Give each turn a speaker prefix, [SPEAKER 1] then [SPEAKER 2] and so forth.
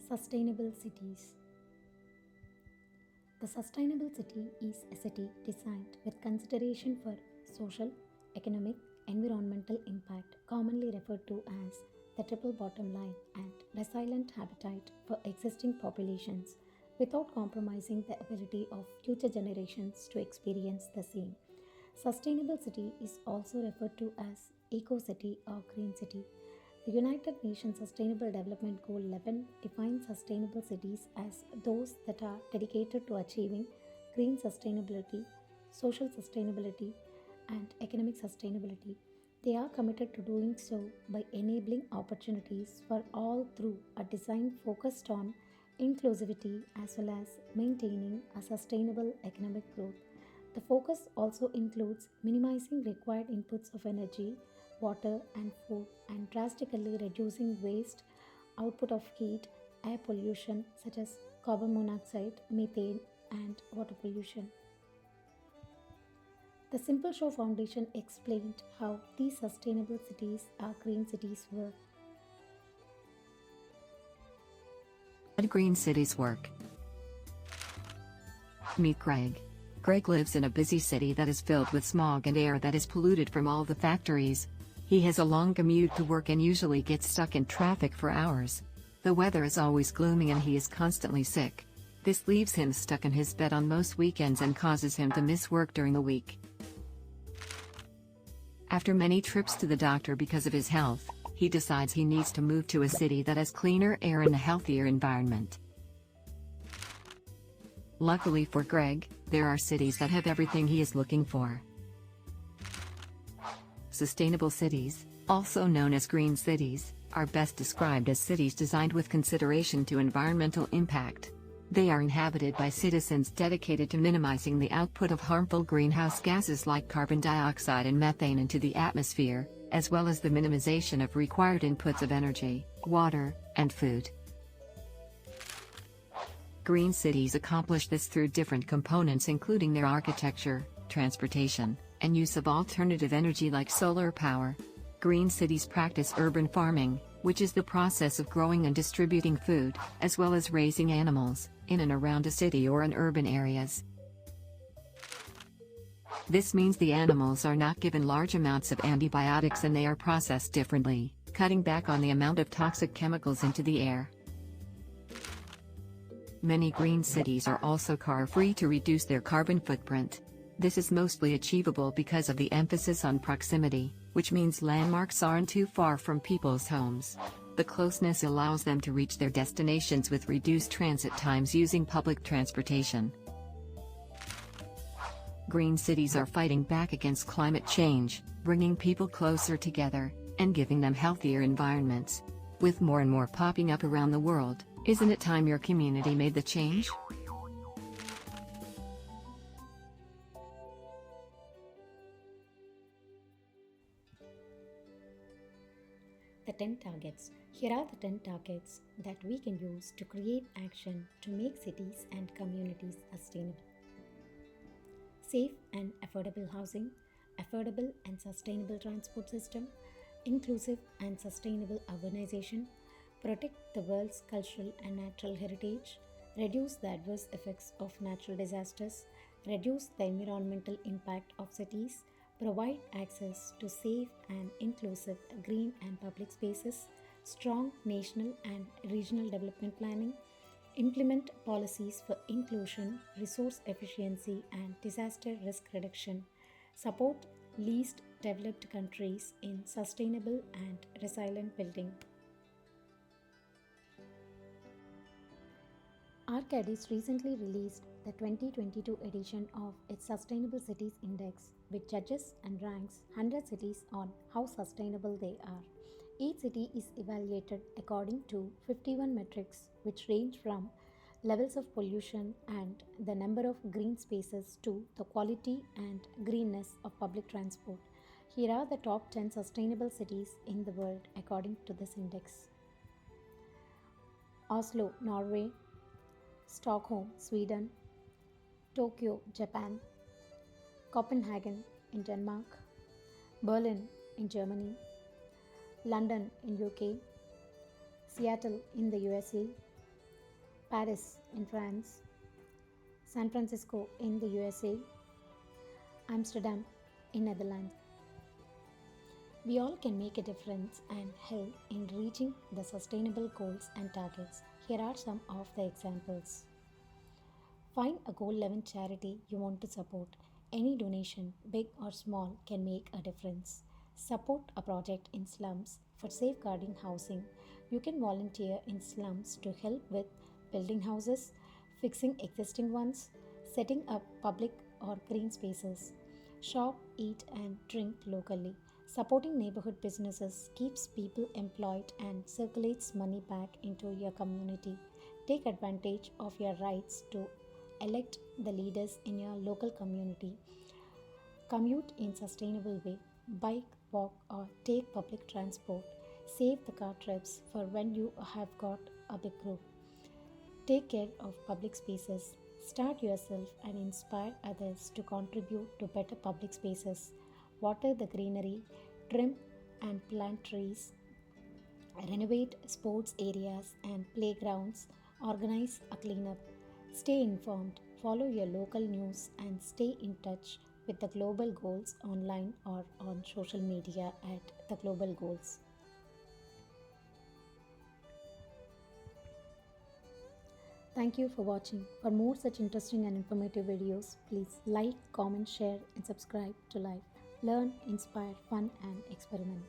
[SPEAKER 1] Sustainable cities. The sustainable city is a city designed with consideration for social, economic, environmental impact, commonly referred to as the triple bottom line, and resilient habitat for existing populations without compromising the ability of future generations to experience the same. Sustainable city is also referred to as eco city or green city. The United Nations Sustainable Development Goal 11 defines sustainable cities as those that are dedicated to achieving green sustainability, social sustainability, and economic sustainability. They are committed to doing so by enabling opportunities for all through a design focused on inclusivity as well as maintaining a sustainable economic growth. The focus also includes minimizing required inputs of energy, water, and food, and drastically reducing waste, output of heat, air pollution such as carbon monoxide, methane, and water pollution. The Simple Show Foundation explained how these sustainable cities are green cities work.
[SPEAKER 2] How do green cities work? Meet Greg. Greg lives in a busy city that is filled with smog and air that is polluted from all the factories. He has a long commute to work and usually gets stuck in traffic for hours. The weather is always gloomy and he is constantly sick. This leaves him stuck in his bed on most weekends and causes him to miss work during the week. After many trips to the doctor because of his health, he decides he needs to move to a city that has cleaner air and a healthier environment. Luckily for Greg, there are cities that have everything he is looking for. Sustainable cities, also known as green cities, are best described as cities designed with consideration to environmental impact. They are inhabited by citizens dedicated to minimizing the output of harmful greenhouse gases like carbon dioxide and methane into the atmosphere, as well as the minimization of required inputs of energy, water, and food. Green cities accomplish this through different components including their architecture, transportation, and use of alternative energy like solar power. Green cities practice urban farming, which is the process of growing and distributing food, as well as raising animals, in and around a city or in urban areas. This means the animals are not given large amounts of antibiotics and they are processed differently, cutting back on the amount of toxic chemicals into the air. Many green cities are also car-free to reduce their carbon footprint. This is mostly achievable because of the emphasis on proximity, which means landmarks aren't too far from people's homes. The closeness allows them to reach their destinations with reduced transit times using public transportation. Green cities are fighting back against climate change, bringing people closer together, and giving them healthier environments. With more and more popping up around the world, isn't it time your community made the change?
[SPEAKER 1] The 10 targets. Here are the 10 targets that we can use to create action to make cities and communities sustainable. Safe and affordable housing, affordable and sustainable transport system, inclusive and sustainable urbanization, protect the world's cultural and natural heritage, reduce the adverse effects of natural disasters, reduce the environmental impact of cities, provide access to safe and inclusive green and public spaces, strong national and regional development planning, implement policies for inclusion, resource efficiency, and disaster risk reduction, support least developed countries in sustainable and resilient building. Arcadis recently released the 2022 edition of its Sustainable Cities Index, which judges and ranks 100 cities on how sustainable they are. Each city is evaluated according to 51 metrics, which range from levels of pollution and the number of green spaces to the quality and greenness of public transport. Here are the top 10 sustainable cities in the world according to this index. Oslo, Norway; Stockholm, Sweden; Tokyo, Japan; Copenhagen in Denmark; Berlin in Germany; London in UK, Seattle in the USA, Paris in France, San Francisco in the USA, Amsterdam in Netherlands. We all can make a difference and help in reaching the sustainable goals and targets. Here are some of the examples. Find a goal 11 charity you want to support. Any donation, big or small, can make a difference. Support a project in slums for safeguarding housing. You can volunteer in slums to help with building houses, fixing existing ones, setting up public or green spaces. Shop, eat, and drink locally. Supporting neighborhood businesses keeps people employed and circulates money back into your community. Take advantage of your rights to elect the leaders in your local community. Commute in sustainable way. Bike, walk, or take public transport. Save the car trips for when you have got a big group. Take care of public spaces. Start yourself and inspire others to contribute to better public spaces. Water the greenery, trim and plant trees, renovate sports areas and playgrounds, organize a cleanup. Stay informed, follow your local news, and stay in touch with the global goals online or on social media at the global goals. Thank you for watching. For more such interesting and informative videos, please like, comment, share, and subscribe to Life. Learn, inspire, fun, and experiment.